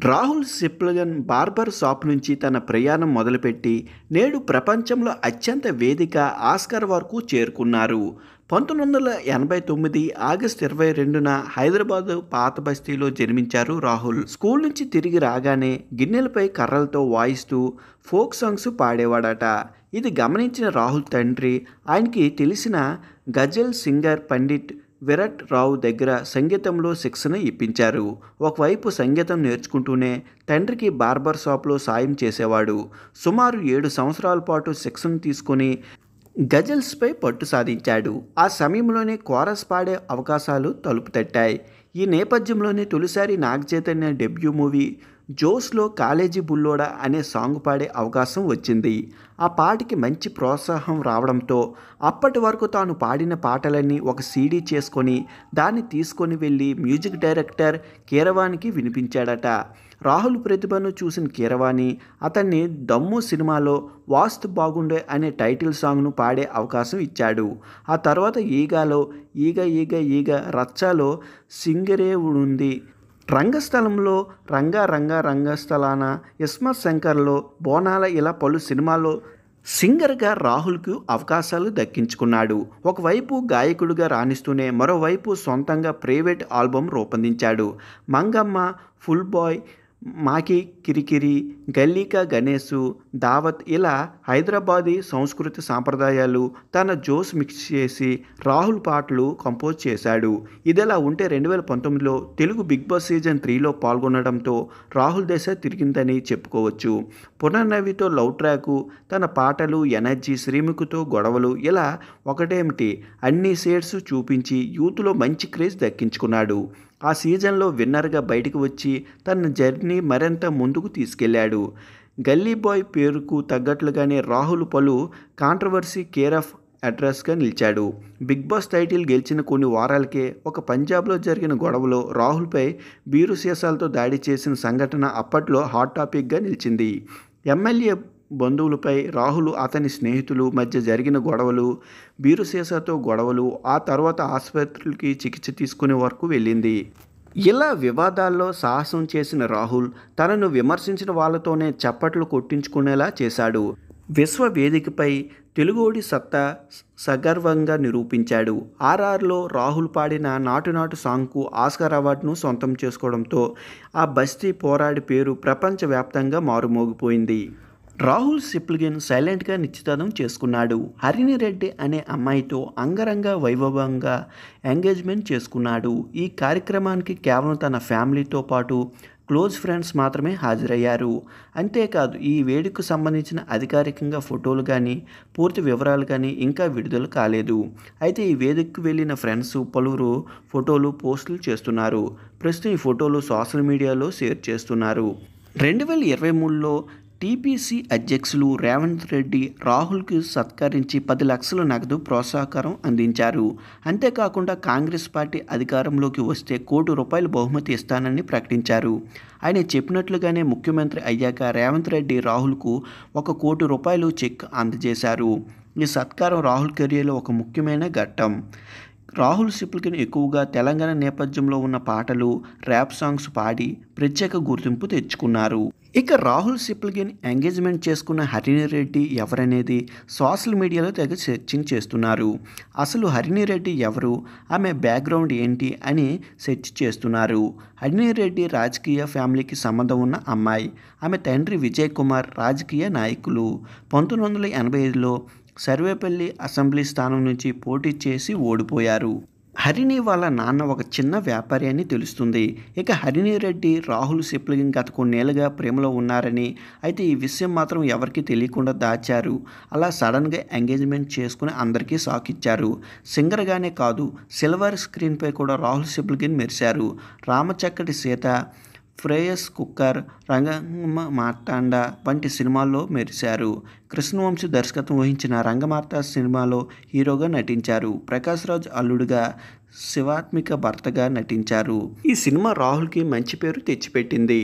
Rahul సిప్లగన్ barber shop నుంచి తన ప్రయాణం మొదలుపెట్టి నేడు ప్రపంచంలో అత్యంత వేదిక ఆస్కార్ వరకు చేరుకున్నారు. 1989 ఆగస్టు 22న హైదరాబాద్ పాత బస్తీలో జన్మించారు రాహుల్. స్కూల్ నుంచి తిరిగి రాగానే గిన్నెలపై కర్రలతో వాయిస్తూ ఫోక్ సాంగ్స్ పాడేవాడట. ఇది గమనించిన రాహుల్ తండ్రి ఆయనకి తెలిసిన గజల్ సింగర్ పండిట్ విరాట్ రావు దగ్గర సంగీతంలో శిక్షణ ఇప్పించారు. ఒకవైపు సంగీతం నేర్చుకుంటూనే తండ్రికి బార్బర్ షాప్లో సాయం చేసేవాడు. సుమారు 7 సంవత్సరాల పాటు శిక్షణ తీసుకొని గజల్స్పై పట్టు సాధించాడు. ఆ సమయంలోనే కోరస్ పాడే అవకాశాలు తలుపు తట్టాయి. ఈ నేపథ్యంలోనే తొలిసారి Naga Chaitanya debut movie జోస్లో college బుల్లోడా అనే సాంగ్ పాడే అవకాశం వచ్చింది. ఆ పాటకి మంచి ప్రోత్సాహం రావడంతో అప్పటి వరకు తాను పాడిన పాటలన్నీ ఒక సీడీ చేసుకొని దాన్ని తీసుకొని వెళ్ళి మ్యూజిక్ డైరెక్టర్ కీరవాణికి వినిపించాడట. రాహుల్ ప్రతిభను చూసిన కీరవాణి అతన్ని దమ్ము సినిమాలో వాస్తు బాగుండే అనే టైటిల్ సాంగ్ను పాడే అవకాశం ఇచ్చాడు. ఆ తర్వాత ఈగాలో ఈగ ఈగ ఈగ, రచ్చాలో సింగరే ఉంది, రంగస్థలంలో రంగస్థలాన, ఇస్మత్ శంకర్లో బోనాల, ఇలా పలు సినిమాల్లో సింగర్గా రాహుల్కు అవకాశాలు దక్కించుకున్నాడు. ఒకవైపు గాయకుడిగా రాణిస్తూనే మరోవైపు సొంతంగా ప్రైవేట్ ఆల్బమ్ రూపొందించాడు. మంగమ్మ, ఫుల్ బాయ్, మాకి కిరికిరి, గల్లీకా గణేశు, దావత్, ఇలా హైదరాబాదీ సంస్కృతి సాంప్రదాయాలు తన జోస్ మిక్స్ చేసి రాహుల్ పాటలు కంపోజ్ చేశాడు. ఇదిలా ఉంటే 2019లో తెలుగు బిగ్ బాస్ సీజన్ 3లో పాల్గొనడంతో రాహుల్ దశ తిరిగిందని చెప్పుకోవచ్చు. పునర్నవితో లవ్ ట్రాకు, తన పాటలు, ఎనర్జీ, శ్రీముఖితో గొడవలు, ఇలా ఒకటేమిటి అన్ని షేడ్స్ చూపించి యూత్లో మంచి క్రేజ్ దక్కించుకున్నాడు. ఆ సీజన్లో విన్నర్గా బయటకు వచ్చి తన జర్నీ మరింత ముందుకు తీసుకెళ్లాడు. గల్లీ బాయ్ పేరుకు తగ్గట్లుగానే రాహుల్ పలు కాంట్రవర్సీ కేర్ ఆఫ్ అడ్రస్గా నిలిచాడు. బిగ్ బాస్ టైటిల్ గెలిచిన కొన్ని వారాలకే ఒక పంజాబ్లో జరిగిన గొడవలో రాహుల్పై బీరు సీసాలతో దాడి చేసిన సంఘటన అప్పట్లో హాట్ టాపిక్గా నిలిచింది. ఎమ్మెల్యే బంధువులపై రాహుల్, అతని స్నేహితులు మధ్య జరిగిన గొడవలు, బీరు సీసాతో గొడవలు, ఆ తర్వాత ఆసుపత్రికి చికిత్స తీసుకునే వరకు వెళ్ళింది. ఇలా వివాదాల్లో సాహసం చేసిన రాహుల్ తనను విమర్శించిన వాళ్ళతోనే చప్పట్లు కొట్టించుకునేలా చేశాడు. విశ్వ వేదికపై తెలుగోడి సత్తా సగర్వంగా నిరూపించాడు. ఆర్ఆర్లో రాహుల్ పాడిన నాటు నాటు సాంగ్కు ఆస్కార్ అవార్డును సొంతం చేసుకోవడంతో ఆ బస్తీ పోరాడి పేరు ప్రపంచవ్యాప్తంగా మారుమోగిపోయింది. రాహుల్ సిప్లగన్ సైలెంట్గా నిశ్చితార్థం చేసుకున్నాడు. హరిణి రెడ్డి అనే అమ్మాయితో అంగరంగ వైభవంగా ఎంగేజ్మెంట్ చేసుకున్నాడు. ఈ కార్యక్రమానికి కేవలం తన ఫ్యామిలీతో పాటు క్లోజ్ ఫ్రెండ్స్ మాత్రమే హాజరయ్యారు. అంతేకాదు ఈ వేడుకకు సంబంధించిన అధికారికంగా ఫోటోలు కానీ పూర్తి వివరాలు కానీ ఇంకా విడుదల కాలేదు. అయితే ఈ వేదికకు వెళ్ళిన ఫ్రెండ్స్ పలువురు ఫోటోలు పోస్టులు చేస్తున్నారు. ప్రస్తుతం ఈ ఫోటోలు సోషల్ మీడియాలో షేర్ చేస్తున్నారు. 2023లో టీపీసీ అధ్యక్షులు రేవంత్ రెడ్డి రాహుల్కి సత్కరించి 10 లక్షల నగదు ప్రోత్సాహకరం అందించారు. అంతేకాకుండా కాంగ్రెస్ పార్టీ అధికారంలోకి వస్తే ₹1 బహుమతి ఇస్తానని ప్రకటించారు. ఆయన చెప్పినట్లుగానే ముఖ్యమంత్రి అయ్యాక రేవంత్ రెడ్డి రాహుల్కు ₹1 చెక్ అందజేశారు. ఈ సత్కారం రాహుల్ కెరియర్లో ఒక ముఖ్యమైన ఘట్టం. రాహుల్ సిప్లగన్ ఎక్కువగా తెలంగాణ నేపథ్యంలో ఉన్న పాటలు, ర్యాప్ సాంగ్స్ పాడి ప్రత్యేక గుర్తింపు తెచ్చుకున్నారు. ఇక రాహుల్ సిప్లగన్ ఎంగేజ్మెంట్ చేసుకున్న హరిణి రెడ్డి ఎవరనేది సోషల్ మీడియాలో తెగ సెర్చింగ్ చేస్తున్నారు. అసలు హరిణి రెడ్డి ఎవరు, ఆమె బ్యాక్గ్రౌండ్ ఏంటి అని సెర్చ్ చేస్తున్నారు. హరిణి రెడ్డి రాజకీయ ఫ్యామిలీకి సంబంధం ఉన్న అమ్మాయి. ఆమె తండ్రి విజయ్ కుమార్ రాజకీయ నాయకులు. 1985లో సర్వేపల్లి అసెంబ్లీ స్థానం నుంచి పోటీ చేసి ఓడిపోయారు. హరిణి వాళ్ళ నాన్న ఒక చిన్న వ్యాపారి అని తెలుస్తుంది. ఇక హరిణి రెడ్డి రాహుల్ సిప్లగన్ గత కొన్నేళ్లుగా ప్రేమలో ఉన్నారని, అయితే ఈ విషయం మాత్రం ఎవరికీ తెలియకుండా దాచారు. అలా సడన్గా ఎంగేజ్మెంట్ చేసుకుని అందరికీ షాక్ ఇచ్చారు. సింగర్గానే కాదు సిల్వర్ స్క్రీన్పై కూడా రాహుల్ సిప్లగన్ మెరిశారు. రామచక్కటి సీత, ఫ్రేయస్ కుక్కర్, రంగమ్మ మార్తాండ వంటి సినిమాల్లో మెరిశారు. కృష్ణవంశీ దర్శకత్వం వహించిన రంగమార్త సినిమాలో హీరోగా నటించారు. ప్రకాష్ రాజ్ అల్లుడుగా, శివాత్మిక భర్తగా నటించారు. ఈ సినిమా రాహుల్కి మంచి పేరు తెచ్చిపెట్టింది.